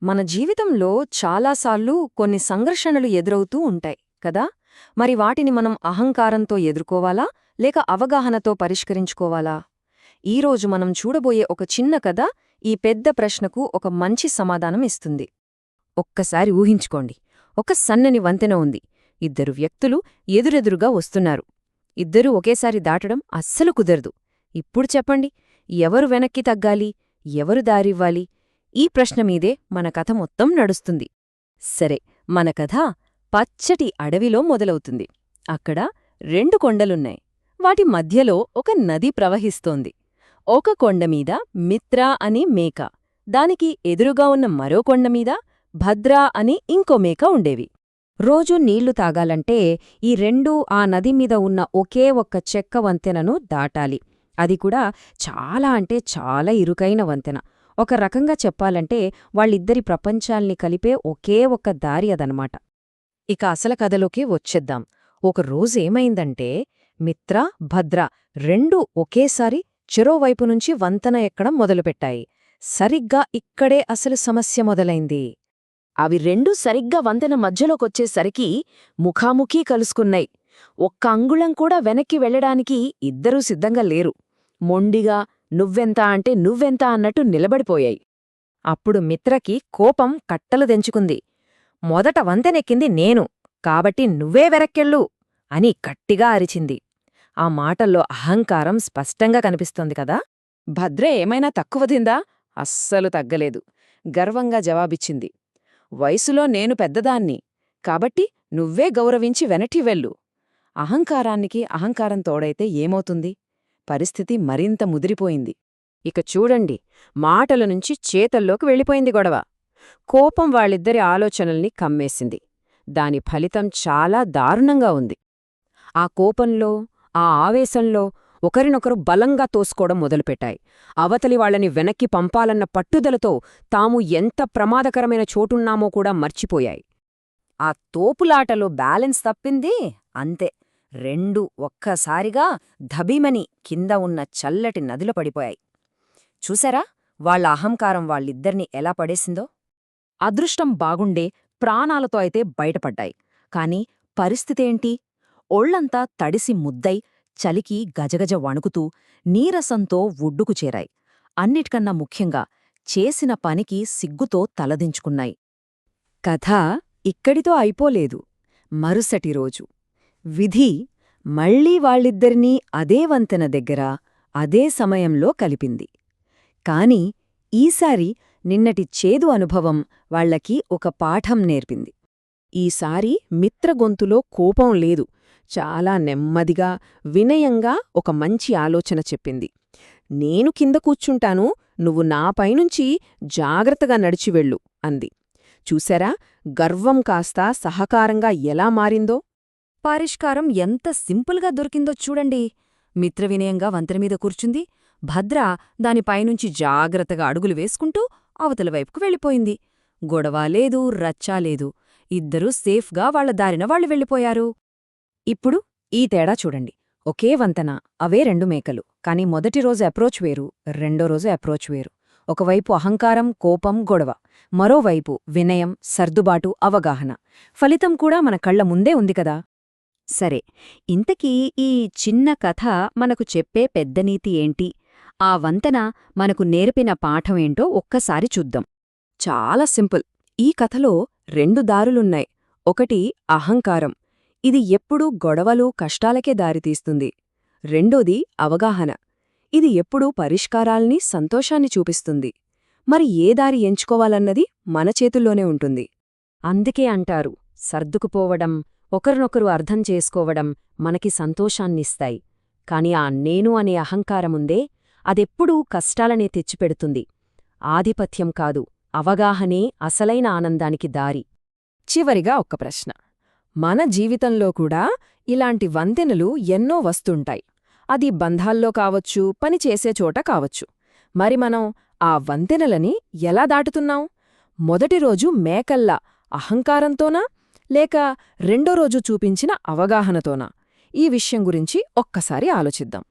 మన జీవితంలో చాలాసార్లు కొన్ని సంఘర్షణలు ఎదురవుతూ ఉంటాయి కదా. మరి వాటిని మనం అహంకారంతో ఎదుర్కోవాలా లేక అవగాహనతో పరిష్కరించుకోవాలా? ఈరోజు మనం చూడబోయే ఒక చిన్న కథ ఈ పెద్ద ప్రశ్నకు ఒక మంచి సమాధానం ఇస్తుంది. ఒక్కసారి ఊహించుకోండి, ఒక సన్నని వంతెన ఉంది. ఇద్దరు వ్యక్తులు ఎదురెదురుగా వస్తున్నారు. ఇద్దరూ ఒకేసారి దాటడం అస్సలు కుదరదు. ఇప్పుడు చెప్పండి, ఎవరు వెనక్కి తగ్గాలి, ఎవరు దారివ్వాలి? ఈ ప్రశ్న మీదే మన కథ మొత్తం నడుస్తుంది. సరే, మన కథ పచ్చటి అడవిలో మొదలవుతుంది. అక్కడ రెండు కొండలున్నాయి. వాటి మధ్యలో ఒక నది ప్రవహిస్తోంది. ఒక కొండమీద మిత్ర అని మేక, దానికి ఎదురుగా ఉన్న మరో కొండమీద భద్ర అని ఇంకో మేక ఉండేవి. రోజూ నీళ్లు తాగాలంటే ఈ రెండూ ఆ నది మీద ఉన్న ఒకే ఒక్క చెక్క వంతెనను దాటాలి. అది కూడా చాలా అంటే చాలా ఇరుకైన వంతెన. ఒక రకంగా చెప్పాలంటే వాళ్ళిద్దరి ప్రపంచాల్ని కలిపే ఒకే ఒక్క దారి అదనమాట. ఇక అసలు కథలోకి వచ్చేద్దాం. ఒక రోజేమైందంటే మిత్ర, భద్ర రెండూ ఒకేసారి చెరోవైపు నుంచి వంతెన ఎక్కడం మొదలుపెట్టాయి. సరిగ్గా ఇక్కడే అసలు సమస్య మొదలైంది. అవి రెండూ సరిగ్గా వంతెన మధ్యలోకొచ్చేసరికి ముఖాముఖీ కలుసుకున్నాయి. ఒక్క అంగుళం కూడా వెనక్కి వెళ్లడానికి ఇద్దరూ సిద్ధంగా లేరు. మొండిగా నువ్వెంత అంటే నువ్వెంత అన్నట్టు నిలబడిపోయాయి. అప్పుడు మిత్రకి కోపం కట్టలు తెంచుకుంది. మొదట వంతెనెక్కింది నేను, కాబట్టి నువ్వే వెనక్కెళ్ళు అని గట్టిగా అరిచింది. ఆ మాటల్లో అహంకారం స్పష్టంగా కనిపిస్తోంది కదా. భద్ర ఏమైనా తక్కువదిందా? అస్సలు తగ్గలేదు. గర్వంగా జవాబిచ్చింది, వయసులో నేను పెద్దదాన్ని, కాబట్టి నువ్వే గౌరవించి వెనక్కి వెళ్ళు. అహంకారానికి అహంకారం తోడైతే ఏమవుతుంది? పరిస్థితి మరింత ముదిరిపోయింది. ఇక చూడండి, మాటల నుంచి చేతల్లోకి వెళ్ళిపోయింది గొడవ. కోపం వాళ్ళిద్దరి ఆలోచనల్ని కమ్మేసింది. దాని ఫలితం చాలా దారుణంగా ఉంది. ఆ కోపంలో, ఆ ఆవేశంలో ఒకరినొకరు బలంగా తోసుకోవడం మొదలుపెట్టాయి. అవతలి వాళ్లని వెనక్కి పంపాలన్న పట్టుదలతో తాము ఎంత ప్రమాదకరమైన చోటున్నామో కూడా మర్చిపోయాయి. ఆ తోపులాటలో బ్యాలెన్స్ తప్పింది అంతే. రెండూ ఒక్కసారిగా ధబీమని కింద ఉన్న చల్లటి నదిలో పడిపోయాయి. చూసారా వాళ్ల అహంకారం వాళ్ళిద్దరినీ ఎలా పడేసిందో? అదృష్టం బాగుండే ప్రాణాలతో అయితే బయటపడ్డాయి. కాని పరిస్థితేంటి? ఒళ్లంతా తడిసి ముద్దై, చలికి గజగజ వణుకుతూ, నీరసంతో ఒడ్డుకు చేరాయి. అన్నిటికన్నా ముఖ్యంగా చేసిన పనికి సిగ్గుతో తలదించుకున్నాయి. కథ ఇక్కడితో అయిపోలేదు. మరుసటి రోజు విధి మళ్లీ వాళ్ళిద్దరినీ అదే వంతెన దగ్గర అదే సమయంలో కలిపింది. కాని ఈసారి నిన్నటి చేదు అనుభవం వాళ్లకి ఒక పాఠం నేర్పింది. ఈసారి మిత్ర గొంతులో కోపం లేదు. చాలా నెమ్మదిగా, వినయంగా ఒక మంచి ఆలోచన చెప్పింది. నేను కింద కూర్చుంటాను, నువ్వు నాపైనుంచి జాగ్రత్తగా నడిచివెళ్ళు అంది. చూశారా, గర్వం కాస్త సహకారంగా ఎలా మారిందో? పరిష్కారం ఎంత సింపుల్గా దొరికిందో చూడండి. మిత్ర వినయంగా వంతెనమీద కూర్చుంది. భద్ర దానిపైనుంచి జాగ్రత్తగా అడుగులు వేసుకుంటూ అవతల వైపుకు వెళ్ళిపోయింది. గొడవా లేదు, రచ్చా లేదు. ఇద్దరూ సేఫ్గా వాళ్ల దారిన వాళ్ళు వెళ్ళిపోయారు. ఇప్పుడు ఈ తేడా చూడండి. ఒకే వంతెన, అవే రెండు మేకలు. కాని మొదటి రోజు అప్రోచ్ వేరు, రెండో రోజు అప్రోచ్ వేరు. ఒకవైపు అహంకారం, కోపం, గొడవ. మరోవైపు వినయం, సర్దుబాటు, అవగాహన. ఫలితం కూడా మన కళ్ల ముందే ఉంది కదా. సరే, ఇంతకీ ఈ చిన్న కథ మనకు చెప్పే పెద్ద నీతి ఏంటి? ఆ వంతెన మనకు నేర్పిన పాఠమేంటో ఒక్కసారి చూద్దాం. చాలా సింపుల్. ఈ కథలో రెండు దారులున్నాయి. ఒకటి అహంకారం. ఇది ఎప్పుడూ గొడవలు, కష్టాలకే దారితీస్తుంది. రెండోది అవగాహన. ఇది ఎప్పుడూ పరిష్కారాల్ని, సంతోషాన్ని చూపిస్తుంది. మరి ఏ దారి ఎంచుకోవాలన్నది మన చేతుల్లోనే ఉంటుంది. అందుకే అంటారు, సర్దుకుపోవడం, ఒకరినొకరు అర్థం చేసుకోవడం మనకి సంతోషాన్నిస్తాయి. కాని ఆ నేను అనే అహంకారముందే, అదెప్పుడూ కష్టాలనే తెచ్చిపెడుతుంది. ఆధిపత్యం కాదు, అవగాహనే అసలైన ఆనందానికి దారి. చివరిగా ఒక్క ప్రశ్న. మన జీవితంలో కూడా ఇలాంటి వంతెనలు ఎన్నో వస్తుంటాయి. అది బంధాల్లో కావచ్చు, పనిచేసే చోట కావచ్చు. మరి మనం ఆ వంతెనలని ఎలా దాటుతున్నాం? మొదటి రోజు మేకల్లా అహంకారంతోనా, లేక రెండో రోజు చూపించిన అవగాహనతోనా? ఈ విషయం గురించి ఒక్కసారి ఆలోచిద్దాం.